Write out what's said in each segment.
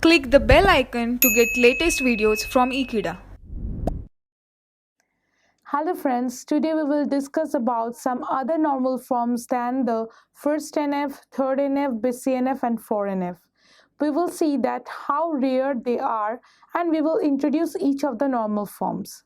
Click the bell icon to get latest videos from Ekeeda. Hello friends, today we will discuss about some other normal forms than the first NF, third NF, BCNF and 4NF. We will see that how rare they are and we will introduce each of the normal forms.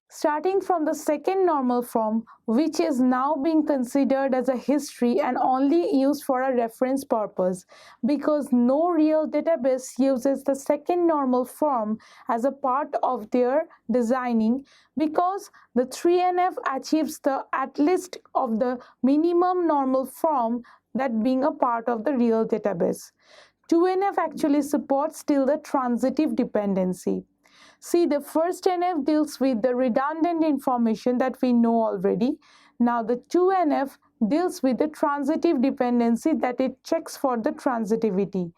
Starting from the second normal form, which is now being considered as a history and only used for a reference purpose, because no real database uses the second normal form as a part of their designing, because the 3NF achieves the at least of the minimum normal form that being a part of the real database. 2NF actually supports still the transitive dependency. See, the first NF deals with the redundant information that we know already. Now the 2NF deals with the transitive dependency, that it checks for the transitivity.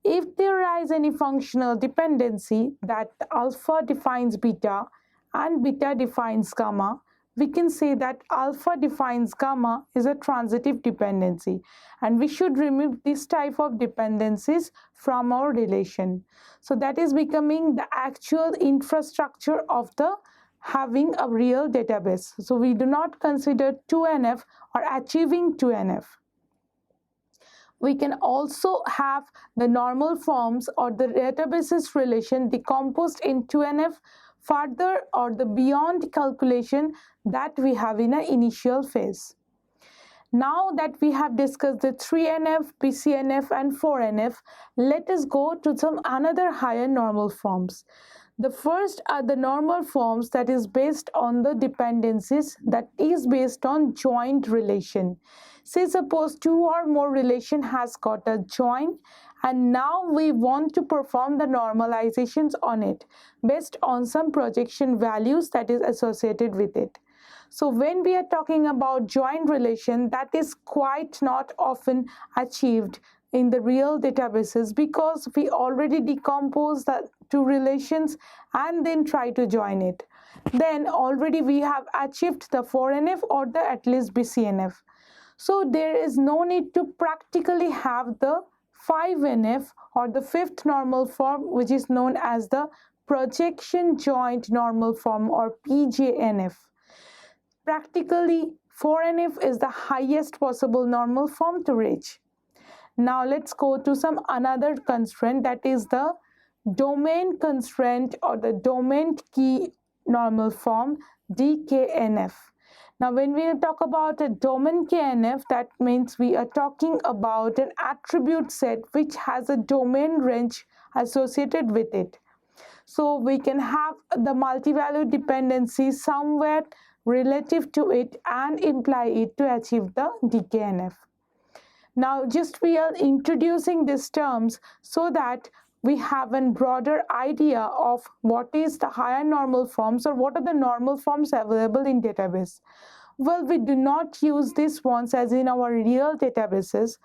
If there is any functional dependency that alpha defines beta and beta defines gamma, we can say that alpha defines gamma is a transitive dependency, and we should remove this type of dependencies from our relation. So that is becoming the actual infrastructure of the having a real database. So we do not consider 2NF or achieving 2NF. We can also have the normal forms or the databases relation decomposed in 2NF further or the beyond calculation that we have in an initial phase. Now that we have discussed the 3NF, BCNF and 4NF, let us go to some another higher normal forms. The first are the normal forms that is based on the dependencies, that is based on joint relation. Say suppose two or more relation has got a join, and now we want to perform the normalizations on it based on some projection values that is associated with it. So when we are talking about joint relation, that is quite not often achieved in the real databases, because we already decompose the two relations and then try to join it. Then already we have achieved the 4NF or the at least BCNF. So there is no need to practically have the 5NF or the fifth normal form, which is known as the projection joint normal form or PJNF. Practically 4NF is the highest possible normal form to reach. Now let's go to some another constraint, that is the domain constraint or the domain key normal form, DKNF. Now when we talk about a domain KNF, that means we are talking about an attribute set which has a domain range associated with it. So we can have the multi-value dependency somewhere relative to it and imply it to achieve the DKNF. Now just we are introducing these terms so that we have a broader idea of what is the higher normal forms or what are the normal forms available in database. Well, we do not use these ones as in our real databases,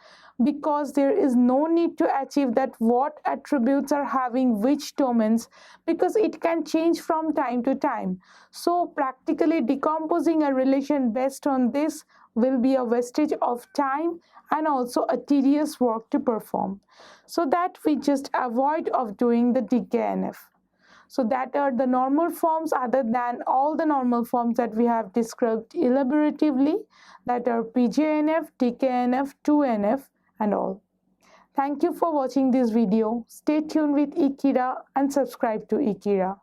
because there is no need to achieve that what attributes are having which domains, because it can change from time to time. So practically decomposing a relation based on this will be a wastage of time and also a tedious work to perform. So that we just avoid of doing the DKNF. So that are the normal forms other than all the normal forms that we have described elaboratively, that are PJNF, DKNF, 2NF and all. Thank you for watching this video. Stay tuned with Ekeeda and subscribe to Ekeeda.